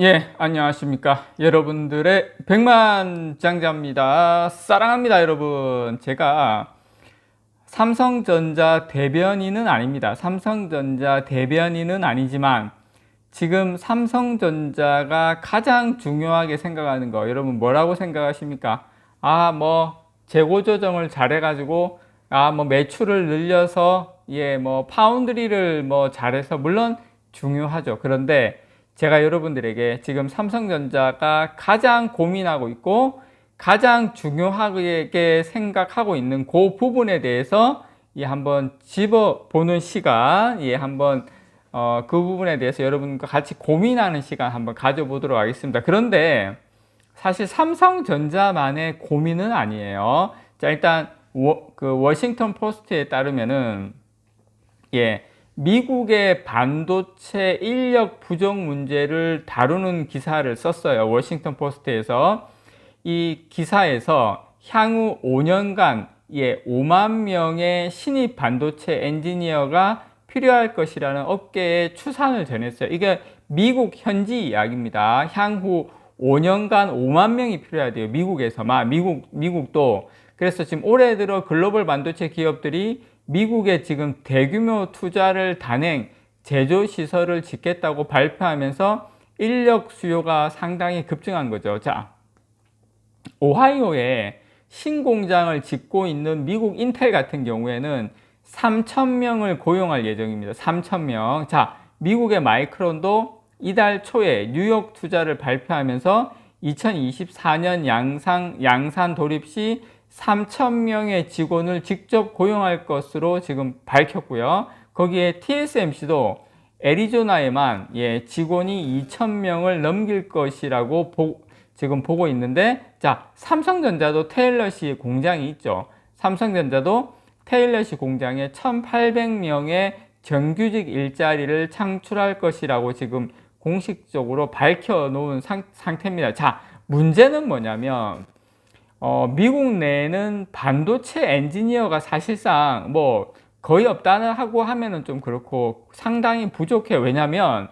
예, 안녕하십니까. 여러분들의 백만장자입니다. 사랑합니다, 여러분. 제가 삼성전자 대변인은 아닙니다. 삼성전자 대변인은 아니지만 지금 삼성전자가 가장 중요하게 생각하는 거, 여러분 뭐라고 생각하십니까? 재고 조정을 잘해가지고, 매출을 늘려서, 파운드리를 잘해서, 물론 중요하죠. 그런데 제가 여러분들에게 지금 삼성전자가 가장 고민하고 있고 가장 중요하게 생각하고 있는 그 부분에 대해서 한번 짚어보는 시간, 한번 그 부분에 대해서 여러분과 같이 고민하는 시간 한번 가져보도록 하겠습니다. 그런데 사실 삼성전자만의 고민은 아니에요. 자, 일단 워싱턴 포스트에 따르면은 미국의 반도체 인력 부족 문제를 다루는 기사를 썼어요. 워싱턴 포스트에서. 이 기사에서 향후 5년간 5만 명의 신입 반도체 엔지니어가 필요할 것이라는 업계의 추산을 전했어요. 이게 미국 현지 이야기입니다. 향후 5년간 5만 명이 필요해야 돼요. 미국에서만. 미국도. 그래서 지금 올해 들어 글로벌 반도체 기업들이 미국에 지금 대규모 투자를 단행, 제조 시설을 짓겠다고 발표하면서 인력 수요가 상당히 급증한 거죠. 자, 오하이오에 신공장을 짓고 있는 미국 인텔 같은 경우에는 3,000명을 고용할 예정입니다. 3,000명. 자, 미국의 마이크론도 이달 초에 뉴욕 투자를 발표하면서 2024년 양산 돌입 시 3,000명의 직원을 직접 고용할 것으로 지금 밝혔고요. 거기에 TSMC도 애리조나에만 직원이 2,000명을 넘길 것이라고 지금 보고 있는데, 자, 삼성전자도 테일러시 공장이 있죠. 삼성전자도 테일러시 공장에 1,800명의 정규직 일자리를 창출할 것이라고 지금 공식적으로 밝혀놓은 상태입니다. 자, 문제는 뭐냐면 미국 내에는 반도체 엔지니어가 사실상 거의 없다는 하고 하면은 좀 그렇고 상당히 부족해요. 왜냐면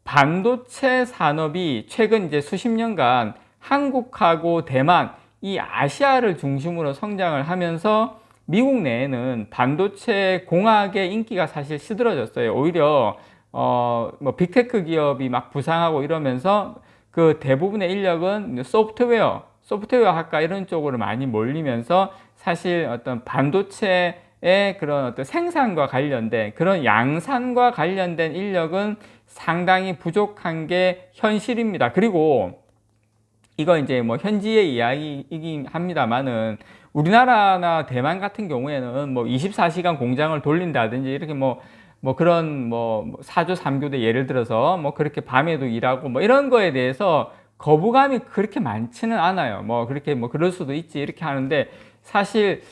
반도체 산업이 최근 이제 수십 년간 한국하고 대만, 이 아시아를 중심으로 성장을 하면서 미국 내에는 반도체 공학의 인기가 사실 시들어졌어요. 오히려 빅테크 기업이 막 부상하고 이러면서 그 대부분의 인력은 소프트웨어 학과 이런 쪽으로 많이 몰리면서 사실 어떤 반도체의 그런 어떤 생산과 관련된 그런 양산과 관련된 인력은 상당히 부족한 게 현실입니다. 그리고 이거 이제 현지의 이야기이긴 합니다만은 우리나라나 대만 같은 경우에는 24시간 공장을 돌린다든지 이렇게 그런 4조 3교대 예를 들어서 그렇게 밤에도 일하고 이런 거에 대해서 거부감이 그렇게 많지는 않아요. 그렇게 그럴 수도 있지 이렇게 하는데 사실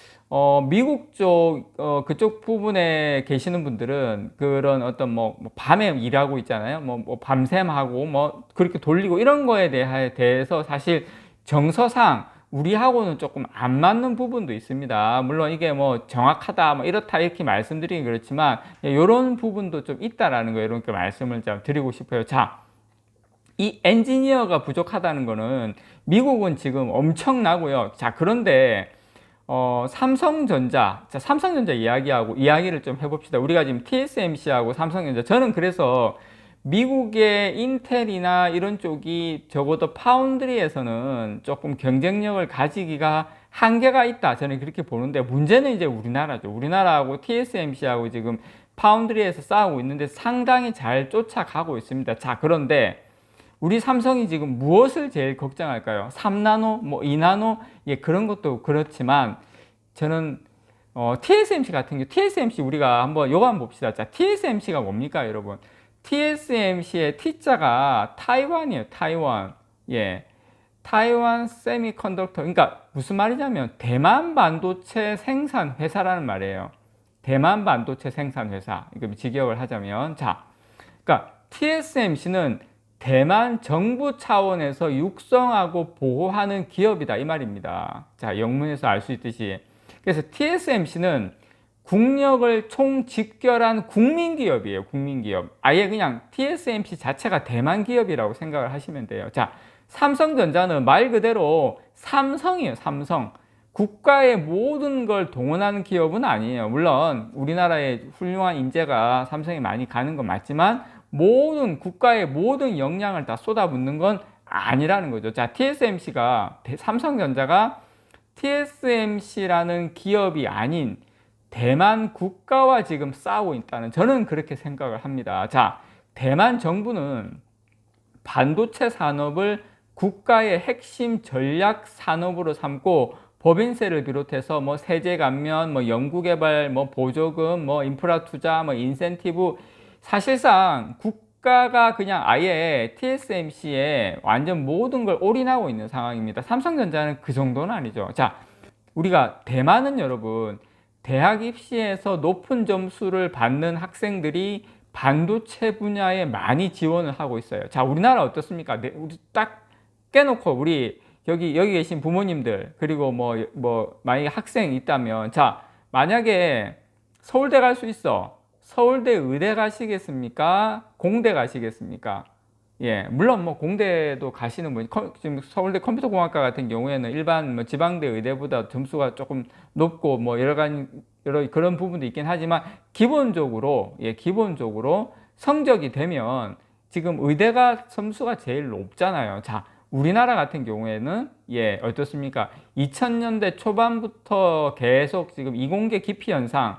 미국 쪽 그쪽 부분에 계시는 분들은 그런 어떤 밤에 일하고 있잖아요. 밤샘 하고 그렇게 돌리고 이런 거에 대해서 사실 정서상 우리하고는 조금 안 맞는 부분도 있습니다. 물론 이게 정확하다 이렇다 이렇게 말씀드리긴 그렇지만 이런 부분도 좀 있다라는 거 이렇게 말씀을 좀 드리고 싶어요. 자, 이 엔지니어가 부족하다는 거는 미국은 지금 엄청나고요. 자, 그런데 삼성전자 이야기를 좀 해봅시다. 우리가 지금 TSMC하고 삼성전자, 저는 그래서 미국의 인텔이나 이런 쪽이 적어도 파운드리에서는 조금 경쟁력을 가지기가 한계가 있다, 저는 그렇게 보는데, 문제는 이제 우리나라죠. 우리나라하고 TSMC하고 지금 파운드리에서 싸우고 있는데 상당히 잘 쫓아가고 있습니다. 자, 그런데 우리 삼성이 지금 무엇을 제일 걱정할까요? 3나노, 2나노, 그런 것도 그렇지만 저는 TSMC 같은 경우, TSMC 우리가 요거 한번 봅시다. 자, TSMC가 뭡니까, 여러분? TSMC의 T자가 타이완이에요. 타이완. 타이완 세미컨덕터. 그러니까 무슨 말이냐면 대만 반도체 생산 회사라는 말이에요. 대만 반도체 생산 회사. 이거 직역을 하자면, 자, 그러니까 TSMC는 대만 정부 차원에서 육성하고 보호하는 기업이다 이 말입니다. 자, 영문에서 알 수 있듯이. 그래서 TSMC는 국력을 총집결한 국민기업이에요. 국민기업. 아예 그냥 TSMC 자체가 대만 기업이라고 생각을 하시면 돼요. 자, 삼성전자는 말 그대로 삼성이에요. 삼성. 국가의 모든 걸 동원하는 기업은 아니에요. 물론 우리나라에 훌륭한 인재가 삼성에 많이 가는 건 맞지만 모든 국가의 모든 역량을 다 쏟아붓는 건 아니라는 거죠. 자, 삼성전자가 TSMC라는 기업이 아닌 대만 국가와 지금 싸우고 있다는, 저는 그렇게 생각을 합니다. 자, 대만 정부는 반도체 산업을 국가의 핵심 전략 산업으로 삼고 법인세를 비롯해서 뭐 세제 감면, 뭐 연구개발, 뭐 보조금, 뭐 인프라 투자, 뭐 인센티브, 사실상 국가가 그냥 아예 TSMC에 완전 모든 걸 올인하고 있는 상황입니다. 삼성전자는 그 정도는 아니죠. 자, 우리가 대만은 여러분, 대학 입시에서 높은 점수를 받는 학생들이 반도체 분야에 많이 지원을 하고 있어요. 자, 우리나라 어떻습니까? 우리 딱 깨놓고 우리 여기 계신 부모님들, 그리고 만약에 학생이 있다면, 자, 만약에 서울대 갈 수 있어. 서울대 의대 가시겠습니까? 공대 가시겠습니까? 예, 물론 뭐 공대도 가시는 분, 지금 서울대 컴퓨터공학과 같은 경우에는 일반 뭐 지방대 의대보다 점수가 조금 높고 뭐 여러 그런 부분도 있긴 하지만 기본적으로 성적이 되면 지금 의대가 점수가 제일 높잖아요. 자, 우리나라 같은 경우에는 어떻습니까? 2000년대 초반부터 계속 지금 이공계 기피 현상,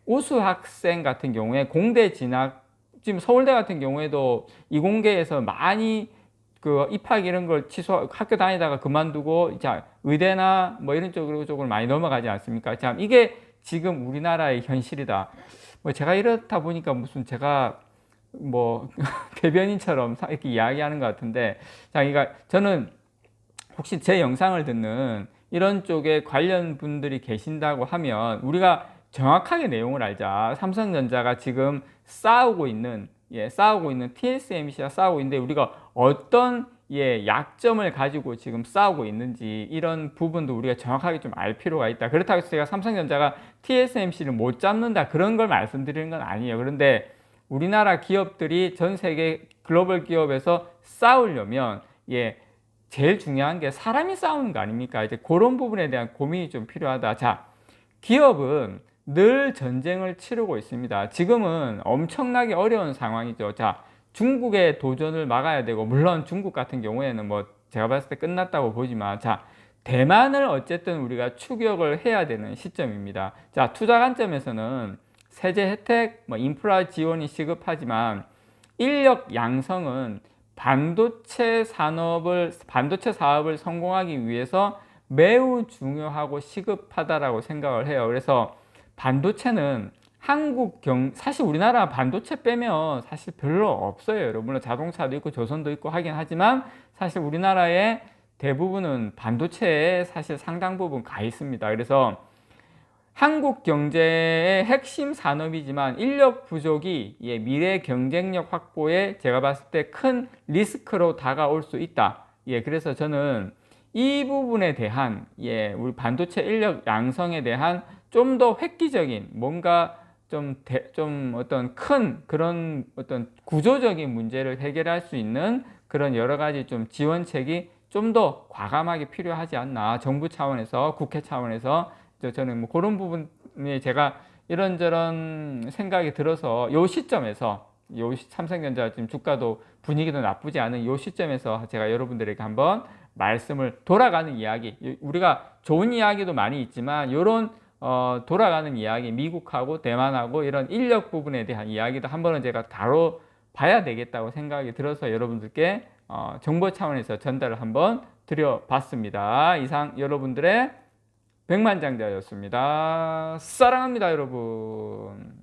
우수 학생 같은 경우에 공대 진학, 지금 서울대 같은 경우에도 이공계에서 많이 그 입학 이런 걸 학교 다니다가 그만두고 자, 의대나 뭐 이런 쪽으로 많이 넘어가지 않습니까? 참, 이게 지금 우리나라의 현실이다. 뭐 제가 이렇다 보니까 무슨 제가 뭐 대변인처럼 이렇게 이야기하는 것 같은데, 자, 그러니까 저는 혹시 제 영상을 듣는 이런 쪽에 관련 분들이 계신다고 하면 우리가 정확하게 내용을 알자. 삼성전자가 지금 싸우고 있는 TSMC와 싸우고 있는데 우리가 어떤 약점을 가지고 지금 싸우고 있는지 이런 부분도 우리가 정확하게 좀 알 필요가 있다. 그렇다고 해서 제가 삼성전자가 TSMC를 못 잡는다 그런 걸 말씀드리는 건 아니에요. 그런데 우리나라 기업들이 전 세계 글로벌 기업에서 싸우려면 제일 중요한 게 사람이 싸우는 거 아닙니까? 이제 그런 부분에 대한 고민이 좀 필요하다. 자, 기업은 늘 전쟁을 치르고 있습니다. 지금은 엄청나게 어려운 상황이죠. 자, 중국의 도전을 막아야 되고, 물론 중국 같은 경우에는 뭐 제가 봤을 때 끝났다고 보지만, 자, 대만을 어쨌든 우리가 추격을 해야 되는 시점입니다. 자, 투자 관점에서는 세제 혜택, 뭐 인프라 지원이 시급하지만 인력 양성은 반도체 사업을 성공하기 위해서 매우 중요하고 시급하다라고 생각을 해요. 그래서 반도체는 사실 우리나라 반도체 빼면 사실 별로 없어요. 여러분, 물론 자동차도 있고 조선도 있고 하긴 하지만 사실 우리나라의 대부분은 반도체에 사실 상당 부분 가 있습니다. 그래서 한국 경제의 핵심 산업이지만 인력 부족이 미래 경쟁력 확보에 제가 봤을 때 큰 리스크로 다가올 수 있다. 그래서 저는 이 부분에 대한 우리 반도체 인력 양성에 대한 좀 더 획기적인 뭔가 좀 어떤 큰 그런 어떤 구조적인 문제를 해결할 수 있는 그런 여러 가지 좀 지원책이 좀 더 과감하게 필요하지 않나. 정부 차원에서, 국회 차원에서 저는 뭐 그런 부분에 제가 이런저런 생각이 들어서 요 시점에서 삼성전자 지금 주가도 분위기도 나쁘지 않은 요 시점에서 제가 여러분들에게 한번 말씀을, 돌아가는 이야기, 우리가 좋은 이야기도 많이 있지만 요런 돌아가는 이야기, 미국하고 대만하고 이런 인력 부분에 대한 이야기도 한번은 제가 다뤄봐야 되겠다고 생각이 들어서 여러분들께 정보 차원에서 전달을 한번 드려봤습니다. 이상 여러분들의 백만장자였습니다. 사랑합니다, 여러분.